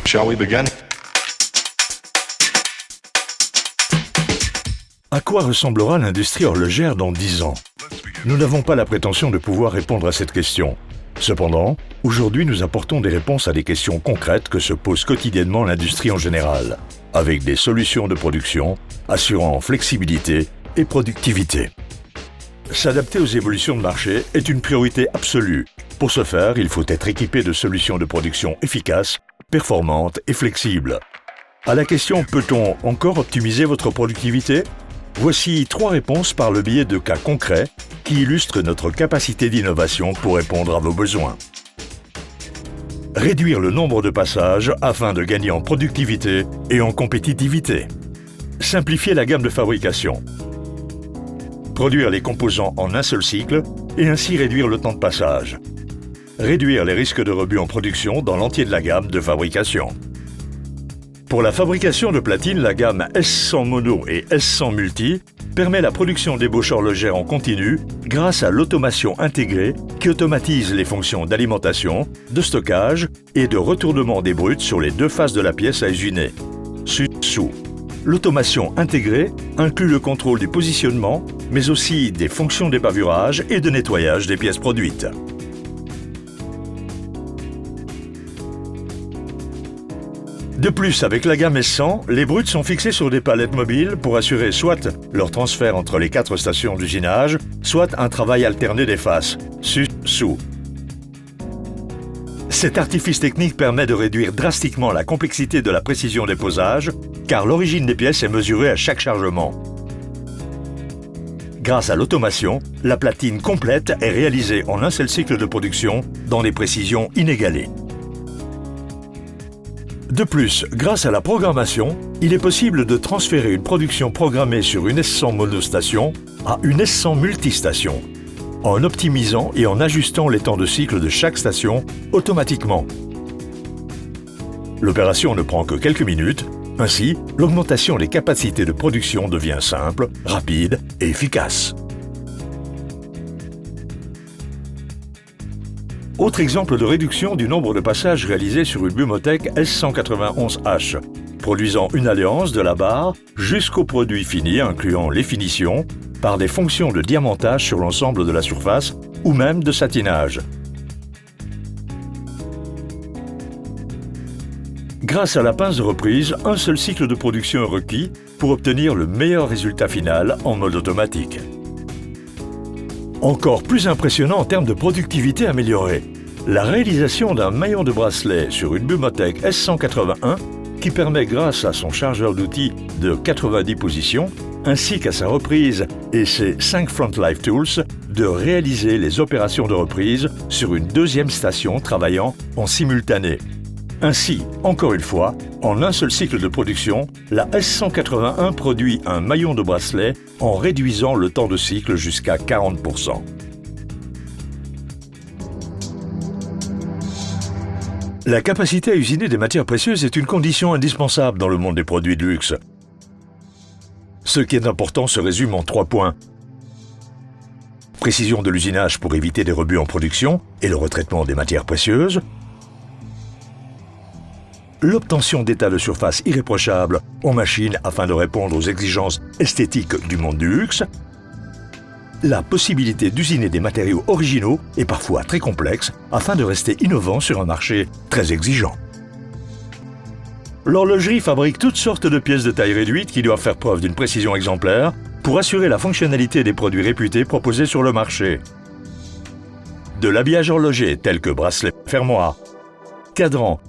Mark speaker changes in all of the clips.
Speaker 1: Shall we begin?
Speaker 2: À quoi ressemblera l'industrie horlogère dans 10 ans? Nous n'avons pas la prétention de pouvoir répondre à cette question. Cependant, aujourd'hui nous apportons des réponses à des questions concrètes que se pose quotidiennement l'industrie en général, avec des solutions de production assurant flexibilité et productivité. S'adapter aux évolutions de marché est une priorité absolue. Pour ce faire, il faut être équipé de solutions de production efficaces, performantes et flexibles. À la question « Peut-on encore optimiser votre productivité ?» Voici 3 réponses par le biais de cas concrets qui illustrent notre capacité d'innovation pour répondre à vos besoins. Réduire le nombre de passages afin de gagner en productivité et en compétitivité. Simplifier la gamme de fabrication. Produire les composants en un seul cycle et ainsi réduire le temps de passage. Réduire les risques de rebut en production dans l'entier de la gamme de fabrication. Pour la fabrication de platines, la gamme S100 Mono et S100 Multi permet la production d'ébauches horlogères en continu grâce à l'automation intégrée qui automatise les fonctions d'alimentation, de stockage et de retournement des brutes sur les 2 faces de la pièce à usiner. Sous. L'automation intégrée inclut le contrôle du positionnement, mais aussi des fonctions d'épavurage et de nettoyage des pièces produites. De plus, avec la gamme S100, les brutes sont fixées sur des palettes mobiles pour assurer soit leur transfert entre les 4 stations d'usinage, soit un travail alterné des faces, sous. Cet artifice technique permet de réduire drastiquement la complexité de la précision des posages, car l'origine des pièces est mesurée à chaque chargement. Grâce à l'automation, la platine complète est réalisée en un seul cycle de production dans des précisions inégalées. De plus, grâce à la programmation, il est possible de transférer une production programmée sur une S100 monostation à une S100 multistation, en optimisant et en ajustant les temps de cycle de chaque station automatiquement. L'opération ne prend que quelques minutes, ainsi l'augmentation des capacités de production devient simple, rapide et efficace. Autre exemple de réduction du nombre de passages réalisés sur une Bumotech S191H, produisant une alliance de la barre jusqu'au produit fini incluant les finitions par des fonctions de diamantage sur l'ensemble de la surface ou même de satinage. Grâce à la pince de reprise, un seul cycle de production est requis pour obtenir le meilleur résultat final en mode automatique. Encore plus impressionnant en termes de productivité améliorée, la réalisation d'un maillon de bracelet sur une Bumotech S181 qui permet grâce à son chargeur d'outils de 90 positions ainsi qu'à sa reprise et ses 5 Front Life Tools de réaliser les opérations de reprise sur une 2e station travaillant en simultané. Ainsi, encore une fois, en un seul cycle de production, la S181 produit un maillon de bracelet en réduisant le temps de cycle jusqu'à 40%. La capacité à usiner des matières précieuses est une condition indispensable dans le monde des produits de luxe. Ce qui est important se résume en 3 points. Précision de l'usinage pour éviter des rebuts en production et le retraitement des matières précieuses. L'obtention d'états de surface irréprochables en machine afin de répondre aux exigences esthétiques du monde du luxe. La possibilité d'usiner des matériaux originaux et parfois très complexes afin de rester innovant sur un marché très exigeant. L'horlogerie fabrique toutes sortes de pièces de taille réduite qui doivent faire preuve d'une précision exemplaire pour assurer la fonctionnalité des produits réputés proposés sur le marché. De l'habillage horloger tel que bracelet fermoir, cadran,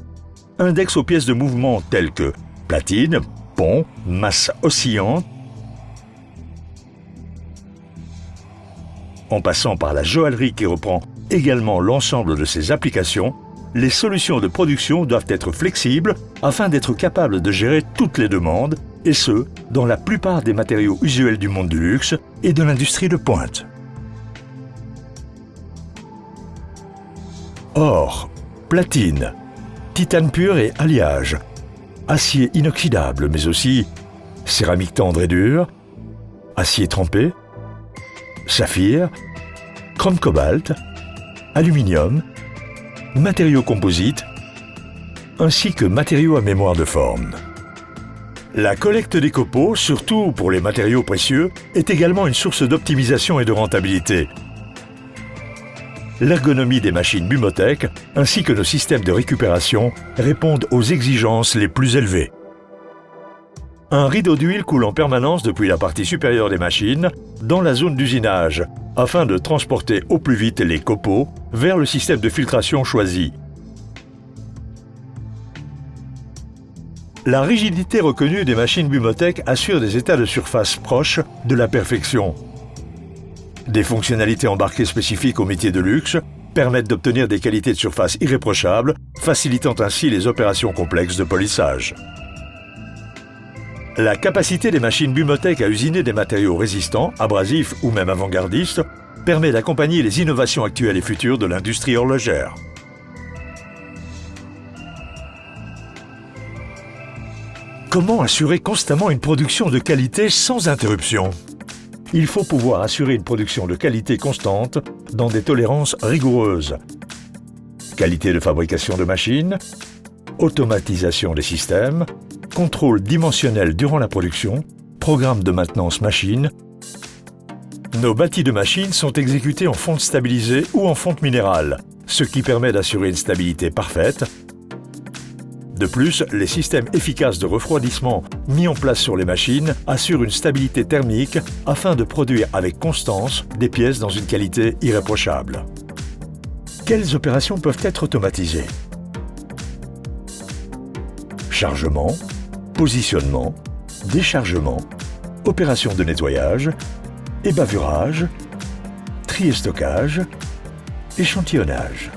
Speaker 2: index aux pièces de mouvement telles que platine, pont, masse oscillante, en passant par la joaillerie qui reprend également l'ensemble de ces applications, les solutions de production doivent être flexibles afin d'être capables de gérer toutes les demandes, et ce, dans la plupart des matériaux usuels du monde du luxe et de l'industrie de pointe. Or, platine, titane pur et alliage, acier inoxydable mais aussi céramique tendre et dure, acier trempé, saphir, chrome cobalt, aluminium, matériaux composites, ainsi que matériaux à mémoire de forme. La collecte des copeaux, surtout pour les matériaux précieux, est également une source d'optimisation et de rentabilité. L'ergonomie des machines Bumotech ainsi que nos systèmes de récupération répondent aux exigences les plus élevées. Un rideau d'huile coule en permanence depuis la partie supérieure des machines dans la zone d'usinage afin de transporter au plus vite les copeaux vers le système de filtration choisi. La rigidité reconnue des machines Bumotech assure des états de surface proches de la perfection. Des fonctionnalités embarquées spécifiques aux métiers de luxe permettent d'obtenir des qualités de surface irréprochables, facilitant ainsi les opérations complexes de polissage. La capacité des machines Bumotech à usiner des matériaux résistants, abrasifs ou même avant-gardistes permet d'accompagner les innovations actuelles et futures de l'industrie horlogère. Comment assurer constamment une production de qualité sans interruption? Il faut pouvoir assurer une production de qualité constante dans des tolérances rigoureuses. Qualité de fabrication de machines, automatisation des systèmes, contrôle dimensionnel durant la production, programme de maintenance machine. Nos bâtis de machines sont exécutés en fonte stabilisée ou en fonte minérale, ce qui permet d'assurer une stabilité parfaite. De plus, les systèmes efficaces de refroidissement mis en place sur les machines assurent une stabilité thermique afin de produire avec constance des pièces dans une qualité irréprochable. Quelles opérations peuvent être automatisées? Chargement, positionnement, déchargement, opération de nettoyage, ébavurage, tri et stockage, échantillonnage.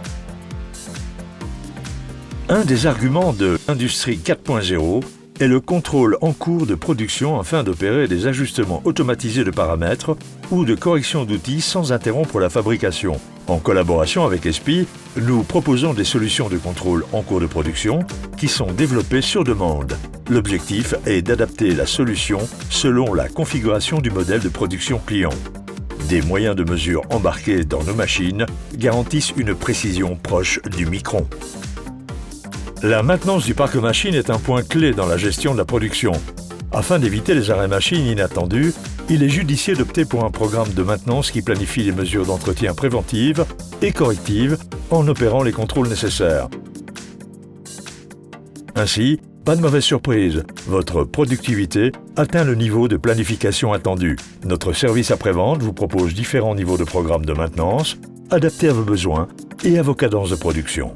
Speaker 2: Un des arguments de l'industrie 4.0 est le contrôle en cours de production afin d'opérer des ajustements automatisés de paramètres ou de correction d'outils sans interrompre la fabrication. En collaboration avec ESPI, nous proposons des solutions de contrôle en cours de production qui sont développées sur demande. L'objectif est d'adapter la solution selon la configuration du modèle de production client. Des moyens de mesure embarqués dans nos machines garantissent une précision proche du micron. La maintenance du parc machine est un point clé dans la gestion de la production. Afin d'éviter les arrêts machines inattendus, il est judicieux d'opter pour un programme de maintenance qui planifie les mesures d'entretien préventives et correctives en opérant les contrôles nécessaires. Ainsi, pas de mauvaise surprise, votre productivité atteint le niveau de planification attendu. Notre service après-vente vous propose différents niveaux de programme de maintenance adaptés à vos besoins et à vos cadences de production.